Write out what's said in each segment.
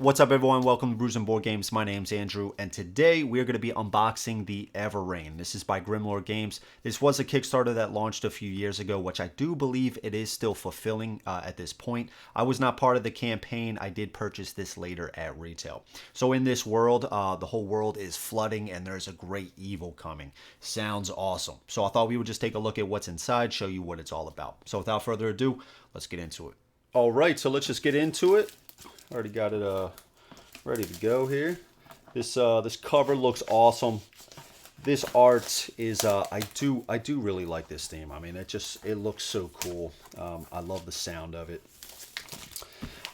What's up, everyone? Welcome to Brews and Board Games. My name's Andrew, and today we're going to be unboxing the Everrain. This is by Grimlord Games. This was a Kickstarter that launched a few years ago, which I do believe it is still fulfilling at this point. I was not part of the campaign. I did purchase this later at retail. So in this world, the whole world is flooding, and there's a great evil coming. Sounds awesome. So I thought we would just take a look at what's inside, show you what it's all about. So without further ado, let's get into it. All right, so let's just get into it. Already got it ready to go here. This cover looks awesome. This art is I do really like this theme. I mean, it looks so cool. I love the sound of it.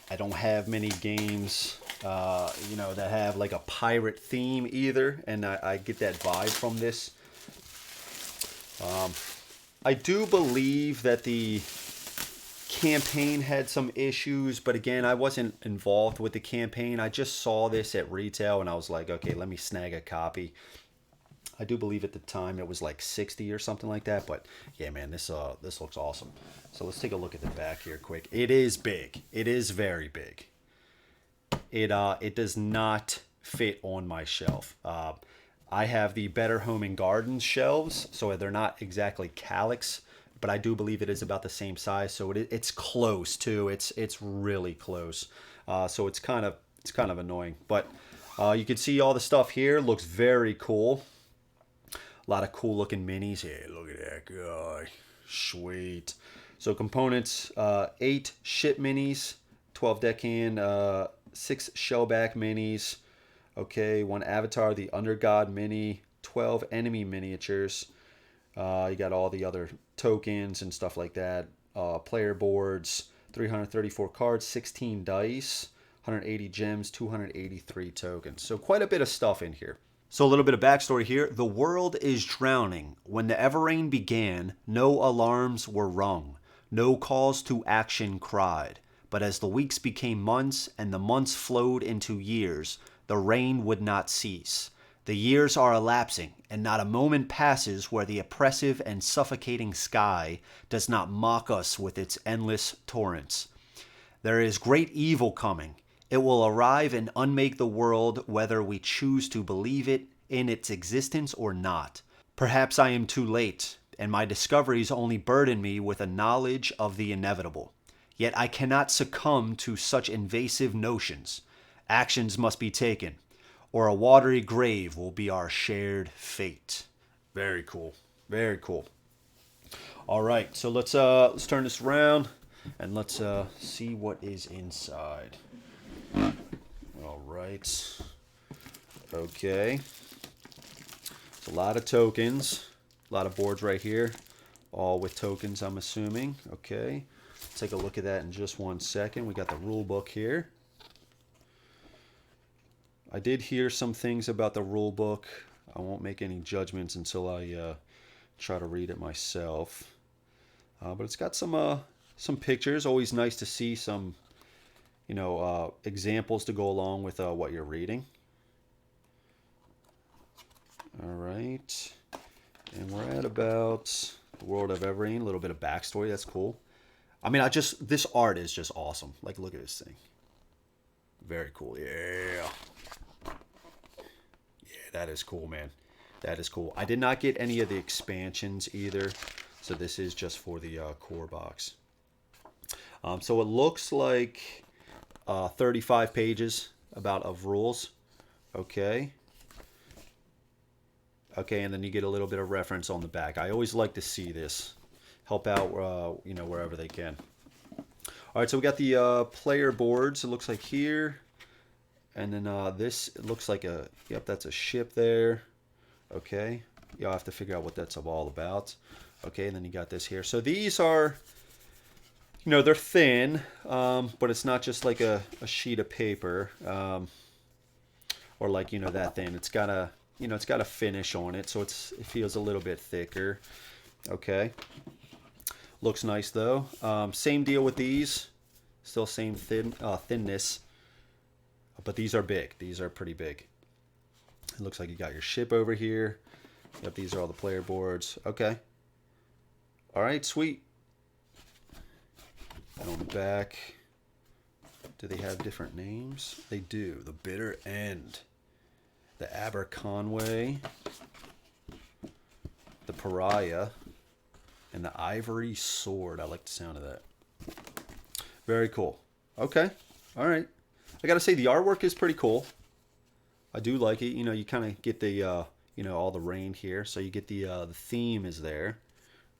I don't have many games that have like a pirate theme either, and I get that vibe from this. I do believe that the campaign had some issues, but again, I wasn't involved with the campaign. I just saw this at retail and I was like, okay, let me snag a copy. I do believe at the time it was like 60 or something like that, but yeah, man, this looks awesome. So let's take a look at the back here quick. It is big. It is very big. It does not fit on my shelf. I have the Better Home and Gardens shelves, so they're not exactly calyx, but I do believe it is about the same size, so it's close too. It's really close. So it's kind of annoying, but you can see all the stuff here. Looks very cool. A lot of cool looking minis. Yeah, look at that guy. Sweet. So components: 8 ship minis, 12 deckhand, 6 shellback minis. Okay, 1 avatar, the Undergod mini, 12 enemy miniatures. You got all the other tokens and stuff like that. Player boards, 334 cards, 16 dice, 180 gems, 283 tokens. So quite a bit of stuff in here. So a little bit of backstory here. The world is drowning. When the Everrain began, no alarms were rung. No calls to action cried. But as the weeks became months and the months flowed into years, the rain would not cease. The years are elapsing, and not a moment passes where the oppressive and suffocating sky does not mock us with its endless torrents. There is great evil coming. It will arrive and unmake the world whether we choose to believe it in its existence or not. Perhaps I am too late, and my discoveries only burden me with a knowledge of the inevitable. Yet I cannot succumb to such invasive notions. Actions must be taken, or a watery grave will be our shared fate. Very cool. Very cool. All right, so let's turn this around and let's see what is inside. All right. Okay. It's a lot of tokens, a lot of boards right here, all with tokens, I'm assuming. Okay. Let's take a look at that in just one second. We got the rule book here. I did hear some things about the rule book. I won't make any judgments until I try to read it myself. But it's got some pictures. Always nice to see some, examples to go along with what you're reading. All right, and we're at about the world of Everrain. A little bit of backstory. That's cool. I mean, this art is just awesome. Like, look at this thing. Very cool. Yeah. That is cool, man. That is cool. I did not get any of the expansions either, so this is just for the core box. So it looks like 35 pages of rules. Okay. Okay, and then you get a little bit of reference on the back. I always like to see this. Help out, wherever they can. All right, so we got the player boards. It looks like here. And then this, it looks like that's a ship there. Okay. You'll have to figure out what that's all about. Okay, and then you got this here. So these are, they're thin, but it's not just like a sheet of paper, or like, that thin. It's got a finish on it, so it feels a little bit thicker. Okay. Looks nice though. Same deal with these. Still same thinness. But these are big. These are pretty big. It looks like you got your ship over here. Yep, these are all the player boards. Okay. All right, sweet. And on the back, Do they have different names? They do. The Bitter End, the Aberconway, the Pariah, and the Ivory Sword. I like the sound of that. Very cool. Okay. All right. I got to say, the artwork is pretty cool. I do like it. You know, you kind of get the, you know, all the rain here. So you get the theme is there.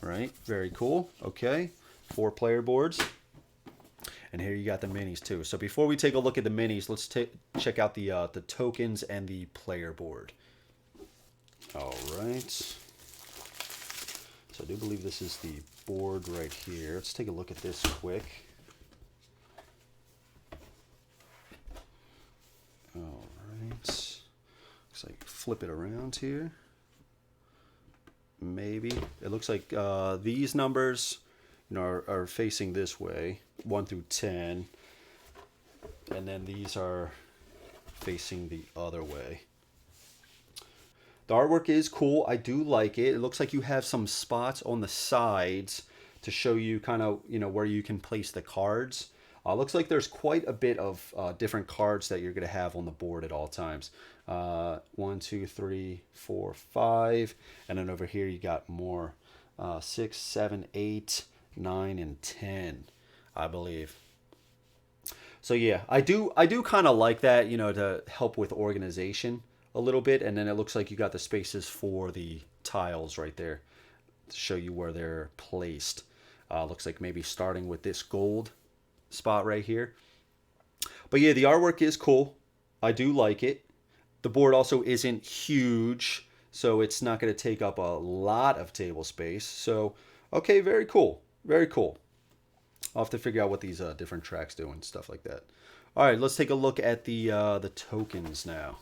Right. Very cool. Okay. 4 player boards. And here you got the minis too. So before we take a look at the minis, let's check out the tokens and the player board. All right. So I do believe this is the board right here. Let's take a look at this quick. All right. Looks like flip it around here. Maybe. It looks like these numbers, you know, are facing this way, 1 through 10. And then these are facing the other way. The artwork is cool. I do like it. It looks like you have some spots on the sides to show you kind of, you know, where you can place the cards. Looks like there's quite a bit of different cards that you're going to have on the board at all times. 1, 2, 3, 4, 5. And then over here you got more. 6, 7, 8, 9, and 10, I believe. So yeah, I do kind of like that, you know, to help with organization a little bit. And then it looks like you got the spaces for the tiles right there to show you where they're placed. Looks like maybe starting with this gold spot right here. But yeah, the artwork is cool. I do like it. The board also isn't huge, so it's not going to take up a lot of table space. So, okay, very cool. Very cool. I'll have to figure out what these different tracks do and stuff like that. All right, let's take a look at the tokens now.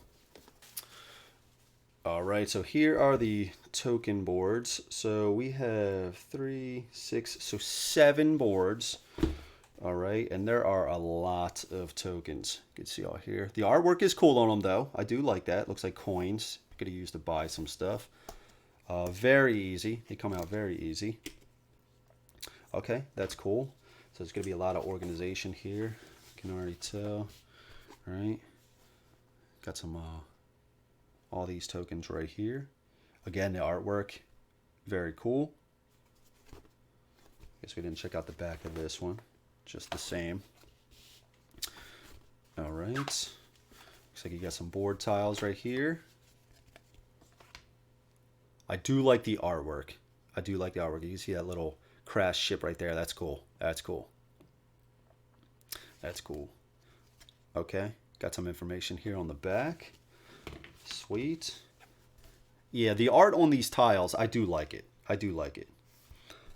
All right, so here are the token boards. So we have 3, 6, so 7 boards. All right, and there are a lot of tokens. You can see all here. The artwork is cool on them, though. I do like that. Looks like coins. Going to use to buy some stuff. Very easy. They come out very easy. Okay, that's cool. So there's going to be a lot of organization here. You can already tell. All right. Got some, all these tokens right here. Again, the artwork, very cool. Guess we didn't check out the back of this one. Just the same. All right. Looks like you got some board tiles right here. I do like the artwork. I do like the artwork. You can see that little crashed ship right there. That's cool. That's cool. That's cool. Okay. Got some information here on the back. Sweet. Yeah, the art on these tiles, I do like it. I do like it.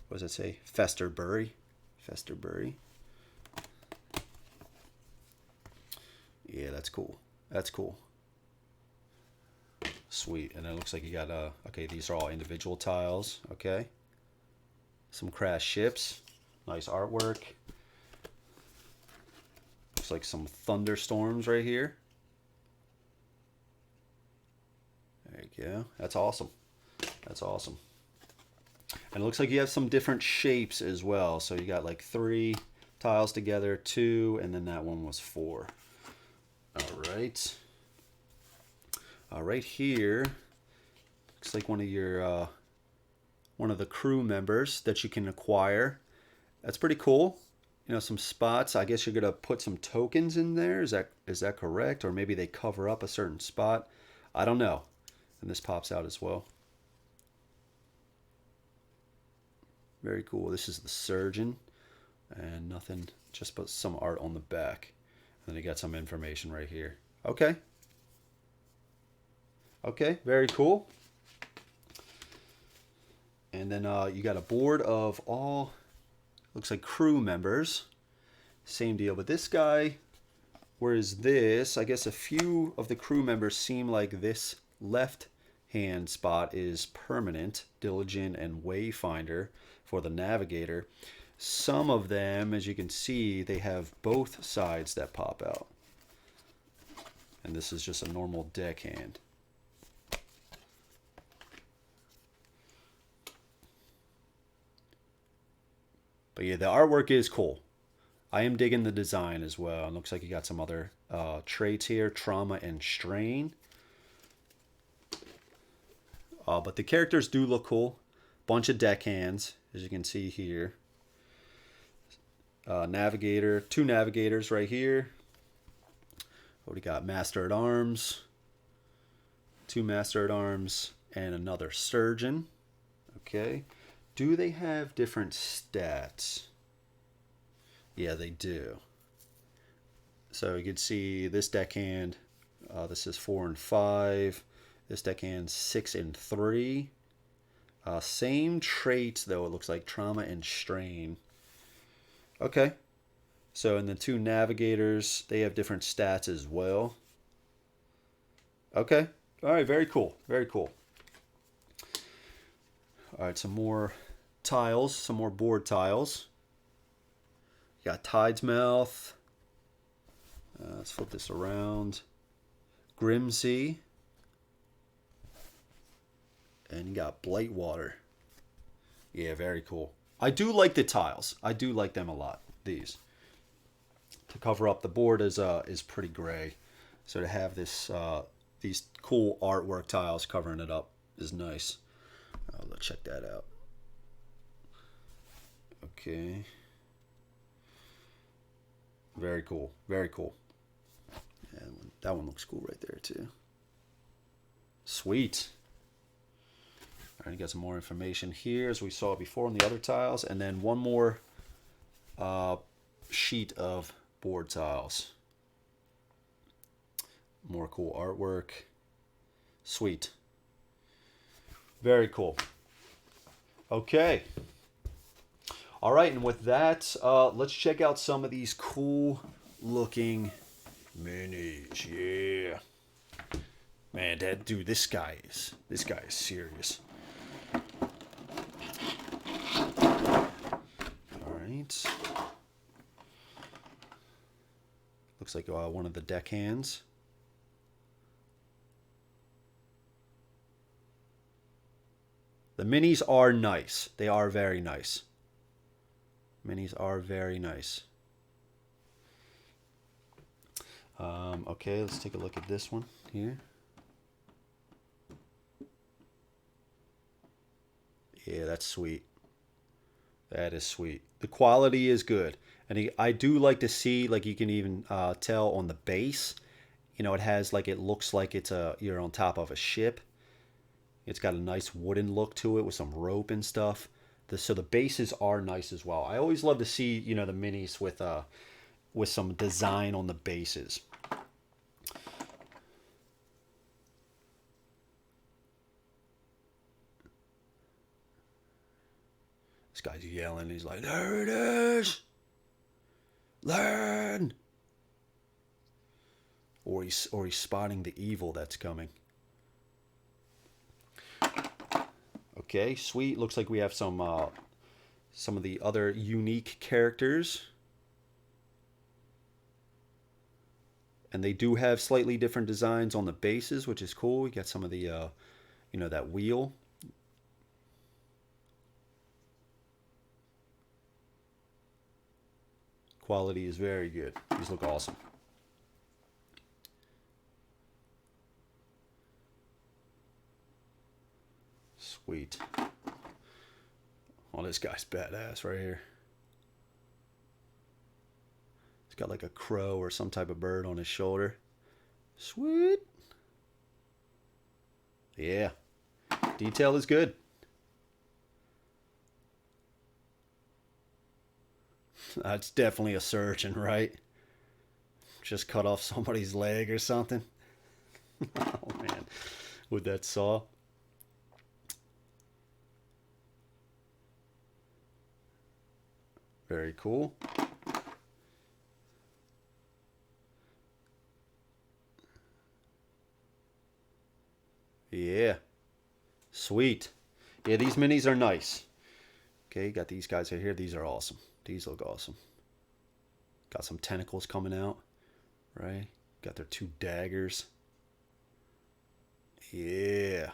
What does it say? Festerbury. Festerbury. Yeah, that's cool. That's cool. Sweet. And it looks like you got, okay, these are all individual tiles. Okay. Some crashed ships. Nice artwork. Looks like some thunderstorms right here. There you go. That's awesome. That's awesome. And it looks like you have some different shapes as well. So you got like 3 tiles together, 2, and then that one was 4. All right. Right here, looks like one of your one of the crew members that you can acquire. That's pretty cool. You know, some spots. I guess you're gonna put some tokens in there. Is that correct? Or maybe they cover up a certain spot. I don't know. And this pops out as well. Very cool. This is the surgeon, and nothing. Just put some art on the back. And then you got some information right here. Okay. Okay, very cool. And then you got a board of all, looks like crew members. Same deal, but this guy, whereas this, I guess a few of the crew members seem like this left hand spot is permanent, diligent and wayfinder for the navigator. Some of them, as you can see, they have both sides that pop out. And this is just a normal deckhand. But yeah, the artwork is cool. I am digging the design as well. It looks like you got some other traits here, trauma and strain. But the characters do look cool. Bunch of deckhands, as you can see here. Navigator, 2 navigators right here. What do we got? Master at Arms, 2 Master at Arms, and another Surgeon. Okay. Do they have different stats? Yeah, they do. So you can see this deckhand. This is 4 and 5. This deckhand 6 and 3. Same traits though. It looks like trauma and strain. Okay. So in the 2 navigators, they have different stats as well. Okay. All right. Very cool. Very cool. All right. Some more tiles. Some more board tiles. You got Tide's Mouth. Let's flip this around. Grimsea. And you got Blightwater. Yeah, very cool. I do like the tiles. I do like them a lot. These. To cover up the board is pretty gray. So to have this these cool artwork tiles covering it up is nice. Let's check that out. Okay. Very cool. Very cool. And that one looks cool right there too. Sweet. All right, you got some more information here as we saw before on the other tiles, and then one more sheet of board tiles. More cool artwork. Sweet. Very cool. Okay. All right, and with that, let's check out some of these cool looking minis. Yeah. Man, dude, this guy is serious. All right. Looks like one of the deckhands. The minis are nice. They are very nice. Minis are very nice. Okay, let's take a look at this one here. Yeah, that's sweet. That is sweet. The quality is good. And I do like to see, like you can even tell on the base, you know, it has like, it looks like it's you're on top of a ship. It's got a nice wooden look to it with some rope and stuff. So the bases are nice as well. I always love to see, you know, the minis with some design on the bases. This guy's yelling. He's like, "There it is! Learn!" Or he's spotting the evil that's coming. Okay, sweet. Looks like we have some of the other unique characters. And they do have slightly different designs on the bases, which is cool. We got some of the, you know, that wheel. Quality is very good. These look awesome. Sweet. Oh, this guy's badass right here. He's got like a crow or some type of bird on his shoulder. Sweet. Yeah. Detail is good. That's definitely a surgeon, right? Just cut off somebody's leg or something. Oh, man. With that saw. Very cool. Yeah. Sweet. Yeah, these minis are nice. Okay, got these guys right here. These are awesome. These look awesome. Got some tentacles coming out, right? Got their 2 daggers. Yeah.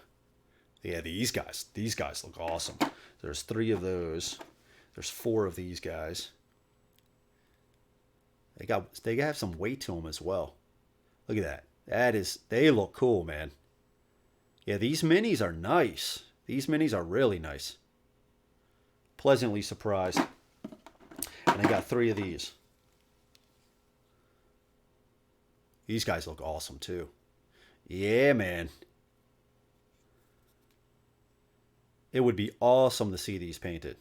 Yeah, these guys look awesome. There's 3 of those. There's 4 of these guys. They have some weight to them as well. Look at that. They look cool, man. Yeah, these minis are nice. These minis are really nice. Pleasantly surprised. And I got 3 of these. These guys look awesome too. Yeah, man. It would be awesome to see these painted.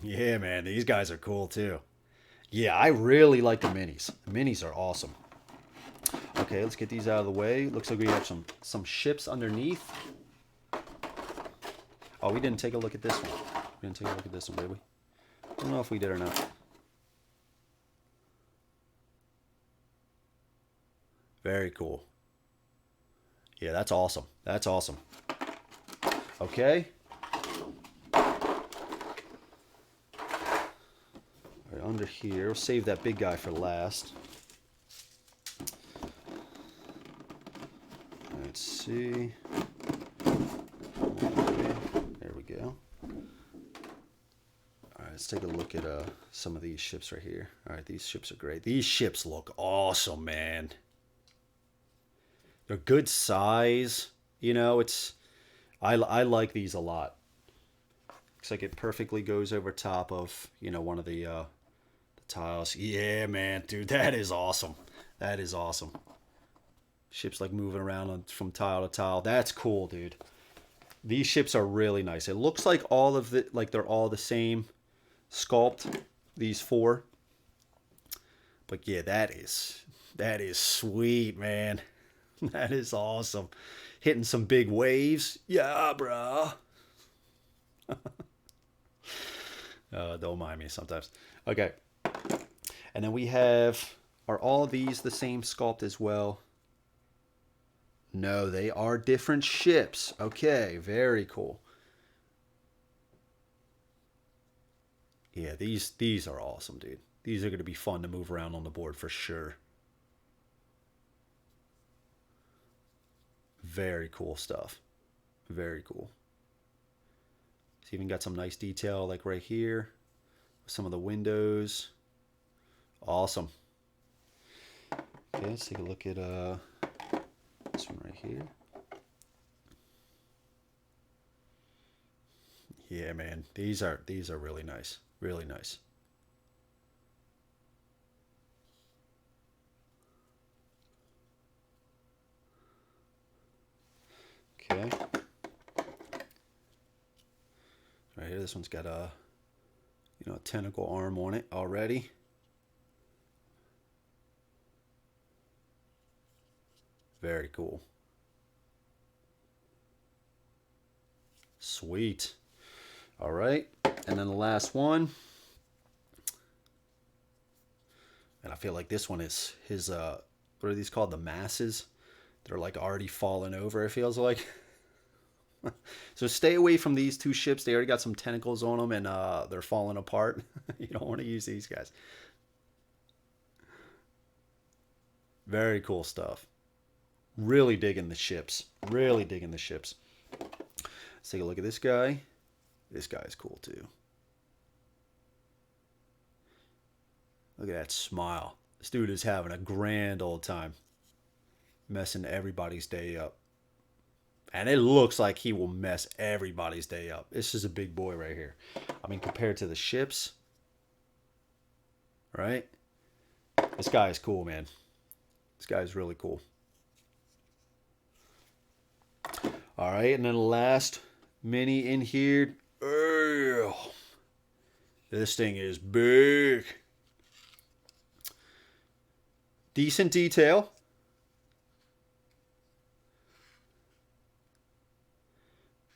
Yeah, man. These guys are cool too. Yeah, I really like the minis. The minis are awesome. Okay, let's get these out of the way. Looks like we have some ships underneath. Oh, we didn't take a look at this one. We didn't take a look at this one, did we? I don't know if we did or not. Very cool. Yeah, that's awesome. That's awesome. Okay. Right, under here, we'll save that big guy for last. Let's see. Okay, there we go. All right, let's take a look at some of these ships right here. All right, these ships are great. These ships look awesome, man. They're good size. You know, I like these a lot. Looks like it perfectly goes over top of, you know, one of the tiles. Yeah, man, dude, that is awesome. That is awesome. Ships like moving around from tile to tile. That's cool, dude. These ships are really nice. It looks like they're all the same sculpt, these 4. But yeah, that is sweet, man. That is awesome. Hitting some big waves. Yeah, bro. Don't mind me sometimes. Okay. And then we have, are all of these the same sculpt as well? No, they are different ships. Okay, very cool. Yeah, these are awesome, dude. These are going to be fun to move around on the board for sure. Very cool stuff. Very cool. It's even got some nice detail like right here. Some of the windows. Awesome. Okay, let's take a look at this one right here. Yeah, man. These are really nice. Really nice. Okay. Right here, this one's got a tentacle arm on it already. Very cool. Sweet. All right. And then the last one. And I feel like this one is his what are these called? The masses. They're like already falling over, it feels like. So stay away from these 2 ships. They already got some tentacles on them and they're falling apart. You don't want to use these guys. Very cool stuff. Really digging the ships. Really digging the ships. Let's take a look at this guy. This guy is cool too. Look at that smile. This dude is having a grand old time. Messing everybody's day up. And it looks like he will mess everybody's day up. This is a big boy right here. I mean, compared to the ships, right? This guy is cool, man. This guy is really cool. All right, and then the last mini in here. Oh, this thing is big. Decent detail.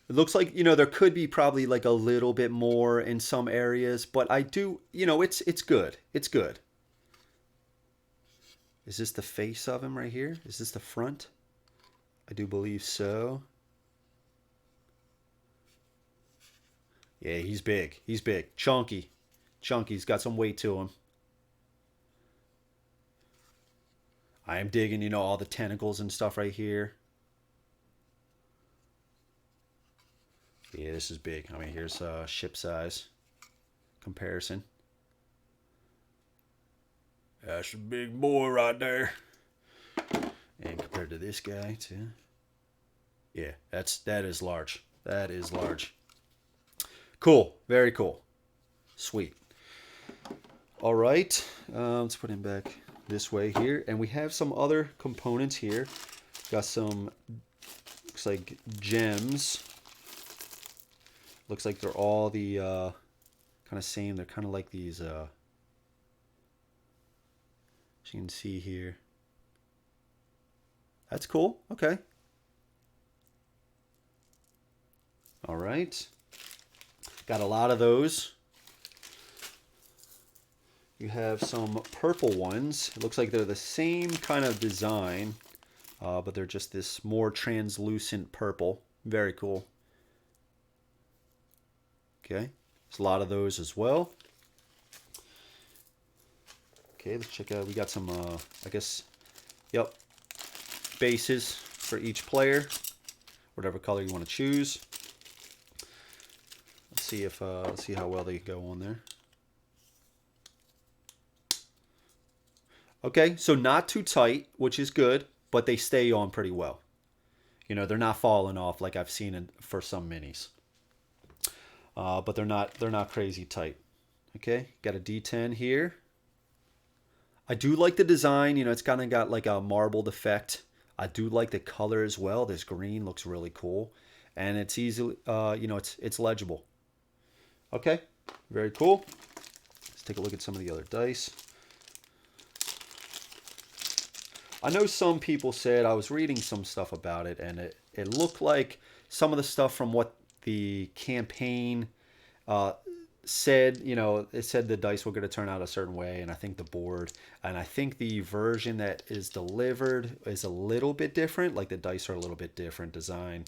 It looks like, there could be probably like a little bit more in some areas, but I do, it's good. It's good. Is this the face of him right here? Is this the front? I do believe so. Yeah, he's big. He's big. Chunky. Chunky's got some weight to him. I am digging, all the tentacles and stuff right here. Yeah, this is big. I mean, here's ship size comparison. That's a big boy right there. And compared to this guy too. Yeah, that is large. That is large. Cool. Very cool. Sweet. All right. Let's put him back this way here. And we have some other components here. Got some, looks like gems. Looks like they're all the kind of same. They're kind of like these, as you can see here. That's cool. Okay. All right. Got a lot of those. You have some purple ones. It looks like they're the same kind of design, but they're just this more translucent purple. Very cool. Okay. There's a lot of those as well. Okay, let's check out. We got some, I guess, yep, bases for each player, whatever color you want to choose. Let's see how well they go on there. Okay, so not too tight, which is good, but they stay on pretty well. You know, they're not falling off like I've seen for some minis. But they're not crazy tight. Okay, got a D10 here. I do like the design. You know, it's kind of got like a marbled effect. I do like the color as well. This green looks really cool, and it's easily, you know, it's legible. Okay, very cool. Let's take a look at some of the other dice. I know some people said, I was reading some stuff about it, and it looked like some of the stuff from what the campaign said, you know, it said the dice were going to turn out a certain way, and I think the board, and I think the version that is delivered is a little bit different, like the dice are a little bit different design,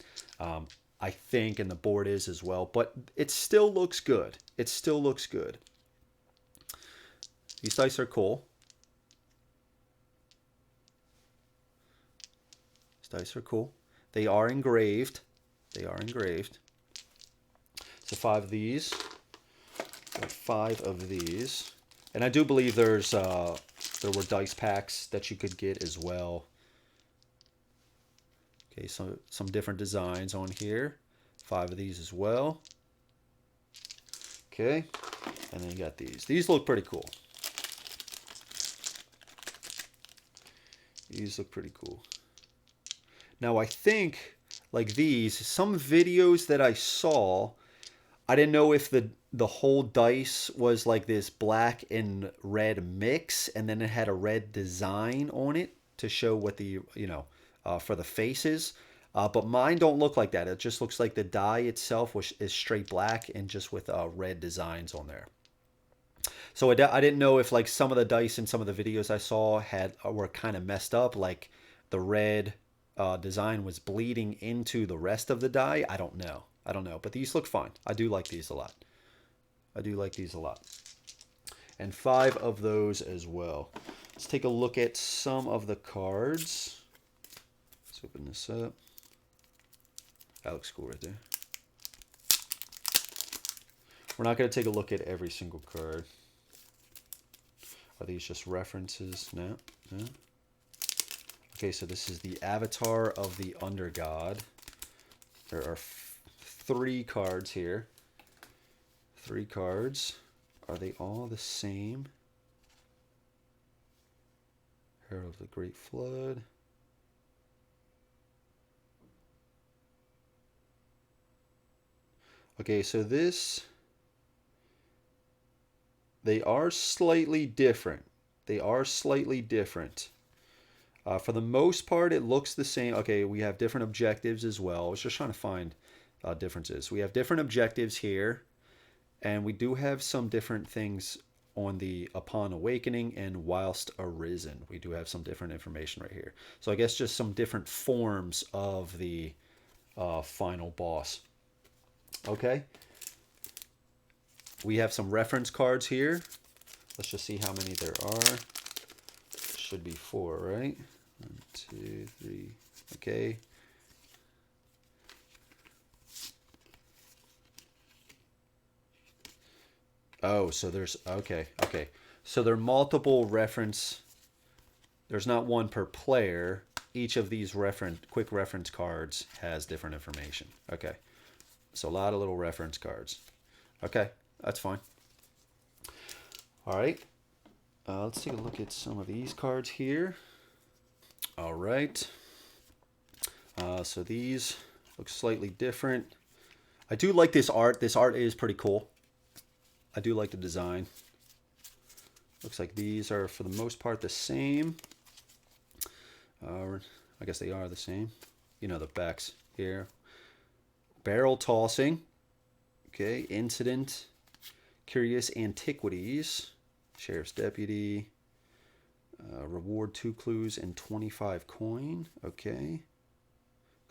I think, and the board is as well, but it still looks good. It still looks good. These dice are cool. These dice are cool. They are engraved. They are engraved. So 5 of these. Got 5 of these. And I do believe there were dice packs that you could get as well. Okay, so some different designs on here. 5 of these as well. Okay, and then you got these. These look pretty cool. These look pretty cool. Now I think, like these, some videos that I saw, I didn't know if the whole dice was like this black and red mix, and then it had a red design on it to show what the, you know, for the faces. But mine don't look like that. It just looks like the die itself is straight black and just with red designs on there. So I didn't know if like some of the dice in some of the videos I saw were kind of messed up, like the red design was bleeding into the rest of the die. I don't know. I don't know. But these look fine. I do like these a lot. I do like these a lot. And 5 of those as well. Let's take a look at some of the cards. Let's open this up. That looks cool right there. We're not going to take a look at every single card. Are these just references? No. No. Okay, so this is the Avatar of the Undergod. There are 3 cards here. 3 cards. Are they all the same? Herald of the Great Flood. Okay, so they are slightly different. They are slightly different. For the most part, it looks the same. Okay, we have different objectives as well. I was just trying to find differences. We have different objectives here, and we do have some different things on the Upon Awakening and Whilst Arisen. We do have some different information right here. So I guess just some different forms of the final boss. Okay. We have some reference cards here. Let's just see how many there are. Should be 4, right? 1, 2, 3. Okay. Oh, so there's, okay. So there are multiple reference. There's not one per player. Each of these quick reference cards has different information. Okay. So a lot of little reference cards. Okay, that's fine. All right. Let's take a look at some of these cards here. All right. So these look slightly different. I do like this art. This art is pretty cool. I do like the design. Looks like these are, for the most part, the same. I guess they are the same. You know, the backs here. Barrel tossing. Okay, incident. Curious antiquities. Sheriff's deputy. Reward 2 clues and 25 coin. Okay.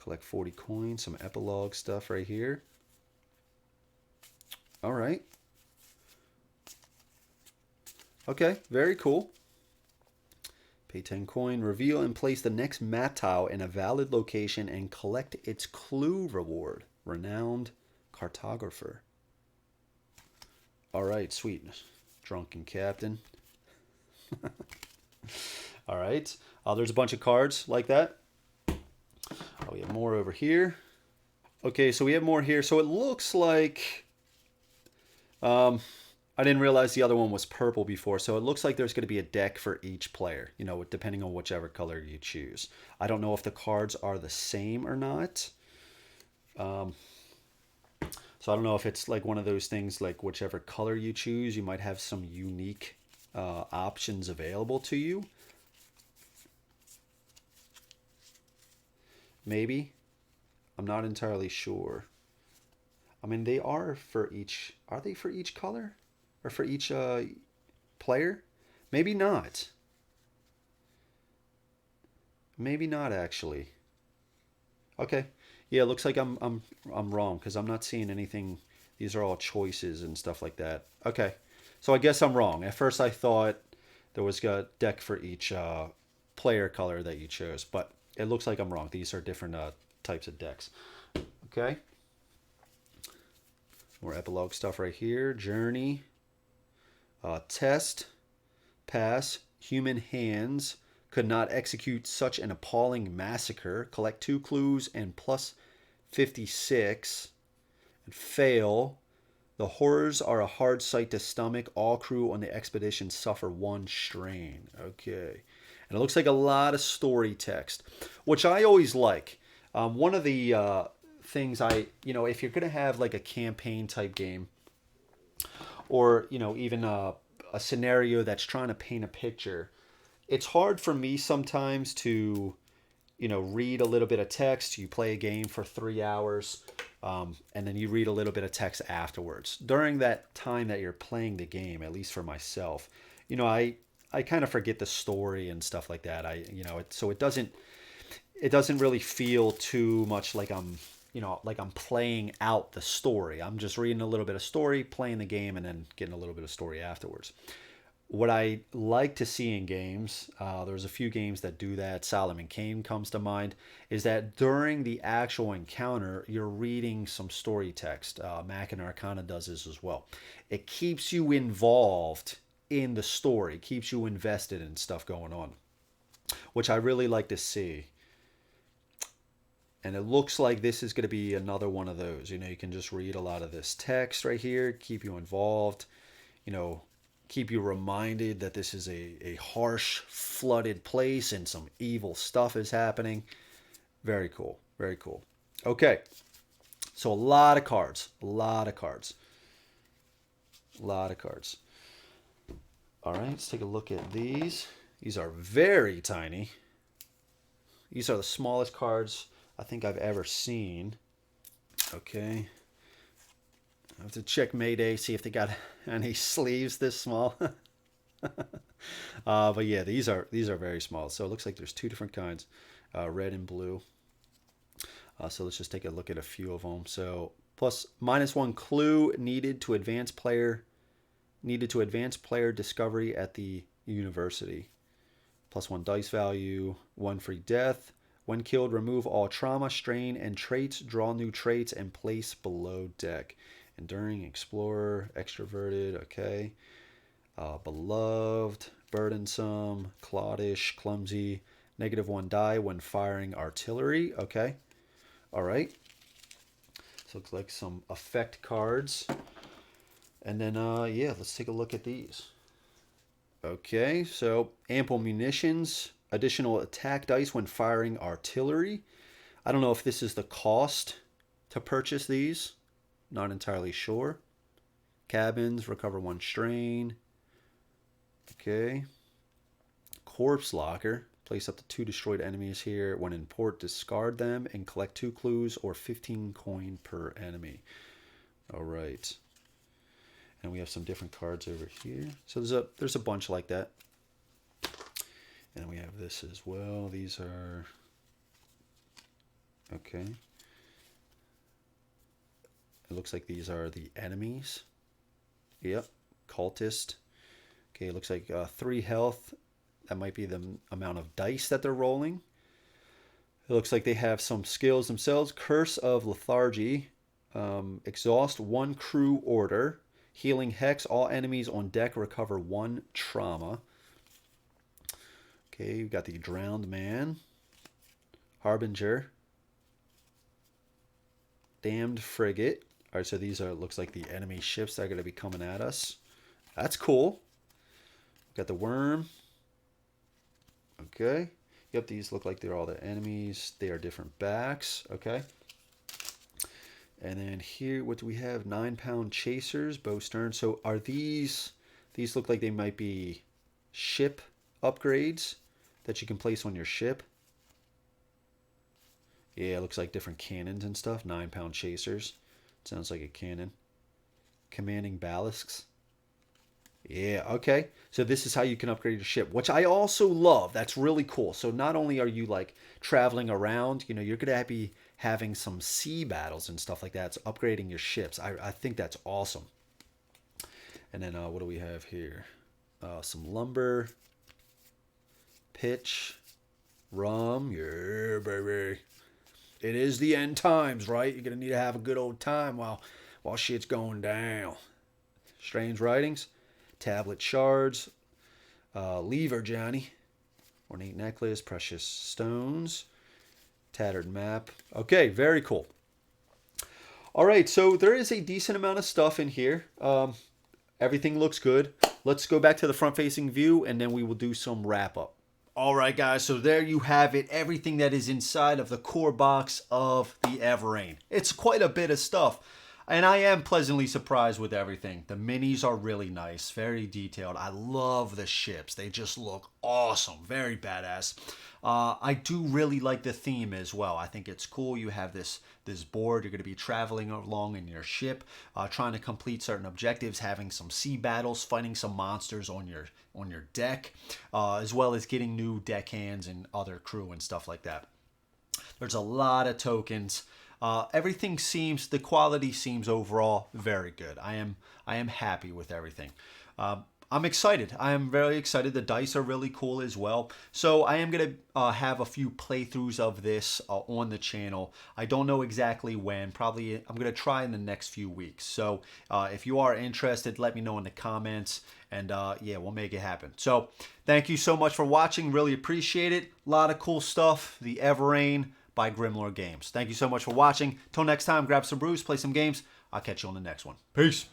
Collect 40 coins. Some epilogue stuff right here. All right. Okay, very cool. Pay 10 coin. Reveal and place the next map tile in a valid location and collect its clue reward. Renowned cartographer. All right, sweet. Drunken captain. All right. There's a bunch of cards like that. We have more over here. Okay, so we have more here. So it looks like... I didn't realize the other one was purple before, so it looks like there's going to be a deck for each player, you know, depending on whichever color you choose. I don't know if the cards are the same or not. So I don't know if it's like one of those things like whichever color you choose, you might have some unique options available to you. Maybe. I'm not entirely sure. I mean, they are for each... Are they for each color? Or for each player? Maybe not. Maybe not, actually. Okay. Yeah, it looks like I'm wrong because I'm not seeing anything. These are all choices and stuff like that. Okay. So I guess I'm wrong. At first I thought there was a deck for each player color that you chose, but it looks like I'm wrong. These are different types of decks. Okay. More epilogue stuff right here. Journey. Test. Pass. Human hands could not execute such an appalling massacre. Collect 2 clues and plus 56. And fail. The horrors are a hard sight to stomach. All crew on the expedition suffer 1 strain. Okay. And it looks like a lot of story text, which I always like. One of the things if you're going to have like a campaign type game, or, even a scenario that's trying to paint a picture, it's hard for me sometimes to, read a little bit of text. You play a game for 3 hours, and then you read a little bit of text afterwards. During that time that you're playing the game, at least for myself, I kind of forget the story and stuff like that. So it doesn't really feel too much like I'm playing out the story. I'm just reading a little bit of story, playing the game, and then getting a little bit of story afterwards. What I like to see in games, there's a few games that do that. Solomon Kane comes to mind, is that during the actual encounter, you're reading some story text. Mac and Arcana does this as well. It keeps you involved in the story, keeps you invested in stuff going on, which I really like to see. And it looks like this is going to be another one of those. You can just read a lot of this text right here, keep you involved, keep you reminded that this is a harsh, flooded place and some evil stuff is happening. Very cool. Very cool. Okay. So a lot of cards. A lot of cards. A lot of cards. All right, let's take a look at these. These are very tiny. These are the smallest cards I think I've ever seen. Okay. I have to check Mayday, see if they got any sleeves this small. But yeah, these are very small. So it looks like there's 2 different kinds, red and blue. So let's just take a look at a few of them. So -1 clue needed to advance player discovery at the university. +1 dice value, 1 free death. When killed, remove all trauma, strain, and traits. Draw new traits and place below deck. Enduring, explorer, extroverted. Okay. Beloved, burdensome, cloddish, clumsy, -1 die when firing artillery. Okay. All right. So looks like some effect cards. And then, yeah, let's take a look at these. Okay, so ample munitions, additional attack dice when firing artillery. I don't know if this is the cost to purchase these. Not entirely sure. Cabins, recover 1 strain. Okay. Corpse locker. Place up to 2 destroyed enemies here. When in port, discard them and collect 2 clues or 15 coin per enemy. All right. And we have some different cards over here. So there's a bunch like that. And we have this as well. These are... Okay. It looks like these are the enemies. Yep. Cultist. Okay, it looks like 3 health. That might be the amount of dice that they're rolling. It looks like they have some skills themselves. Curse of Lethargy. Exhaust 1 crew order. Healing Hex. All enemies on deck recover 1 trauma. Okay, we've got the Drowned Man. Harbinger. Damned Frigate. All right, so these are, looks like the enemy ships that are going to be coming at us. That's cool. Got the Worm. Okay. Yep, these look like they're all the enemies. They are different backs. Okay. And then here, what do we have? 9-pound chasers, bow stern. So are these look like they might be ship upgrades that you can place on your ship. Yeah, it looks like different cannons and stuff. 9-pound chasers. Sounds like a cannon. Commanding ballasts. Yeah, okay. So this is how you can upgrade your ship, which I also love. That's really cool. So not only are you like traveling around, you know, you're going to be having some sea battles and stuff like that. So upgrading your ships. I think that's awesome. And then what do we have here? Some lumber, pitch, rum. Yeah, baby. It is the end times, right? You're going to need to have a good old time while shit's going down. Strange writings. Tablet shards. Lever Johnny. Ornate necklace. Precious stones. Tattered map. Okay, very cool. All right, so there is a decent amount of stuff in here. Everything looks good. Let's go back to the front-facing view, and then we will do some wrap-up. All right, guys, so there you have it. Everything that is inside of the core box of the Everrain. It's quite a bit of stuff. And I am pleasantly surprised with everything. The minis are really nice, very detailed. I love the ships. They just look awesome, very badass. I do really like the theme as well. I think it's cool. You have this board. You're going to be traveling along in your ship, trying to complete certain objectives, having some sea battles, fighting some monsters on your deck, as well as getting new deckhands and other crew and stuff like that. There's a lot of tokens. Everything seems, the quality seems overall very good. I am happy with everything. I'm excited. I am very excited. The dice are really cool as well. So I am going to have a few playthroughs of this on the channel. I don't know exactly when. Probably I'm going to try in the next few weeks. So if you are interested, let me know in the comments. And yeah, we'll make it happen. So thank you so much for watching. Really appreciate it. A lot of cool stuff. The Everrain by Grimlord Games. Thank you so much for watching. Till next time, grab some brews, play some games. I'll catch you on the next one. Peace.